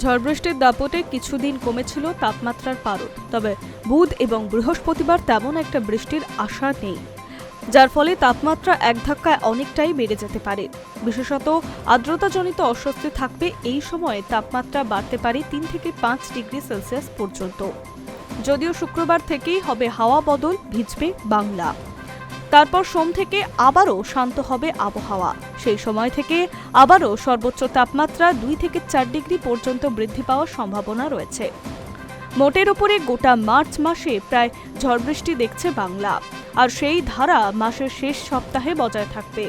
ঝড় বৃষ্টির দাপটে কিছুদিন কমেছিল তাপমাত্রার পারদ, তবে বুধ এবং বৃহস্পতিবার তেমন একটা বৃষ্টির আশা নেই, যার ফলে তাপমাত্রা এক ধাক্কায় অনেকটাই বেড়ে যেতে পারে। বিশেষত আর্দ্রতাজনিত অস্বস্তি থাকবে। এই সময়ে তাপমাত্রা বাড়তে পারে 3 থেকে 5 ডিগ্রি সেলসিয়াস পর্যন্ত। যদিও শুক্রবার থেকেই হবে হাওয়া বদল, ভিজবে বাংলা। তারপর সোম থেকে আবারও শান্ত হবে আবহাওয়া। সেই সময় থেকে আবারও সর্বোচ্চ তাপমাত্রা 2 থেকে 4 ডিগ্রি পর্যন্ত বৃদ্ধি পাওয়ার সম্ভাবনা রয়েছে। মোটের উপরে গোটা মার্চ মাসে প্রায় ঝড় বৃষ্টি দেখছে বাংলা, আর সেই ধারা মাসের শেষ সপ্তাহে বজায় থাকবে।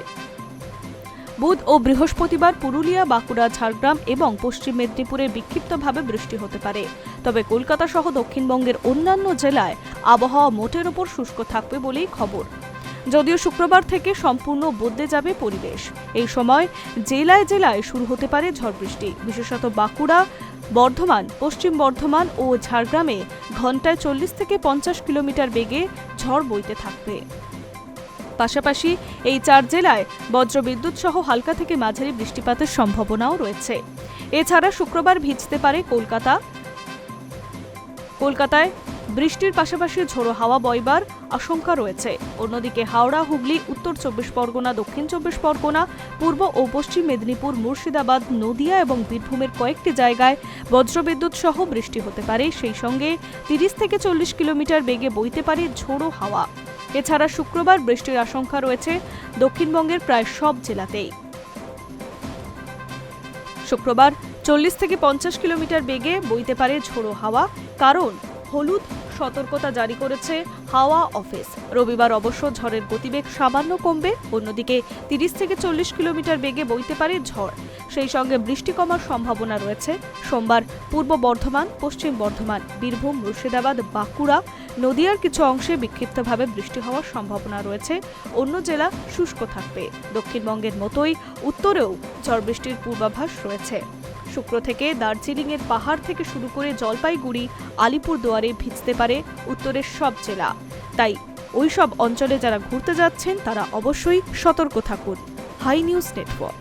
বুধ ও বৃহস্পতিবার পুরুলিয়া, বাঁকুড়া, ঝাড়গ্রাম এবং পশ্চিম মেদিনীপুরে বিক্ষিপ্তভাবে বৃষ্টি হতে পারে। তবে কলকাতা সহ দক্ষিণবঙ্গের অন্যান্য জেলায় আবহাওয়া মোটের ওপর শুষ্ক থাকবে বলেই খবর। যদিও শুক্রবার থেকে সম্পূর্ণ বদলে যাবে পরিবেশ। এই সময় জেলায় জেলায় শুরু হতে পারে ঝড় বৃষ্টি। বিশেষত বাঁকুড়া, বর্ধমান, পশ্চিম বর্ধমান ও ঝাড়গ্রামে ঘণ্টায় 40 থেকে 50 কিলোমিটার বেগে ঝড় বইতে থাকবে। পাশাপাশি এই 4 জেলায় বজ্রবিদ্যুৎ সহ হালকা থেকে মাঝারি বৃষ্টিপাতের সম্ভাবনাও রয়েছে। এছাড়া শুক্রবার ভিজতে পারে কলকাতায় বৃষ্টির পাশাপাশি ঝোড়ো হাওয়া বইবার আশঙ্কা রয়েছে। অন্যদিকে হাওড়া, হুগলি, উত্তর 24 পরগনা, দক্ষিণ 24 পরগনা, পূর্ব ও পশ্চিম মেদিনীপুর, মুর্শিদাবাদ, নদিয়া এবং বীরভূমের কয়েকটি জায়গায় বজ্রবিদ্যুৎ সহ বৃষ্টি হতে পারে। সেই সঙ্গে 30 থেকে 40 কিলোমিটার বেগে বইতে পারে ঝোড়ো হাওয়া। এছাড়া শুক্রবার বৃষ্টির আশঙ্কা রয়েছে দক্ষিণবঙ্গের প্রায় সব জেলাতেই। শুক্রবার 40 থেকে 50 কিলোমিটার বেগে বইতে পারে ঝোড়ো হাওয়া, কারণ হলুদ সতর্কতা জারি করেছে হাওয়া অফিস। রবিবার অবশ্য ঝড়ের গতিবেগ সামান্য কমবে। অন্যদিকে 30 থেকে 40 কিলোমিটার বেগে বইতে পারে ঝড়। সেই সঙ্গে বৃষ্টি কমার সম্ভাবনা রয়েছে সোমবার পূর্ব বর্ধমান, পশ্চিম বর্ধমান, বীরভূম, মুর্শিদাবাদ, বাঁকুড়া, নদিয়ার কিছু অংশে বিক্ষিপ্তভাবে বৃষ্টি হওয়ার সম্ভাবনা রয়েছে। অন্য জেলা শুষ্ক থাকবে। দক্ষিণবঙ্গের মতোই উত্তরেও ঝড় বৃষ্টির পূর্বাভাস রয়েছে। শুক্র থেকে দার্জিলিংয়ের পাহাড় থেকে শুরু করে জলপাইগুড়ি, আলিপুরদুয়ারে ভিজতে পারে উত্তরের সব জেলা। তাই ওই সব অঞ্চলে যারা ঘুরতে যাচ্ছেন তারা অবশ্যই সতর্ক থাকুন। Hi news network.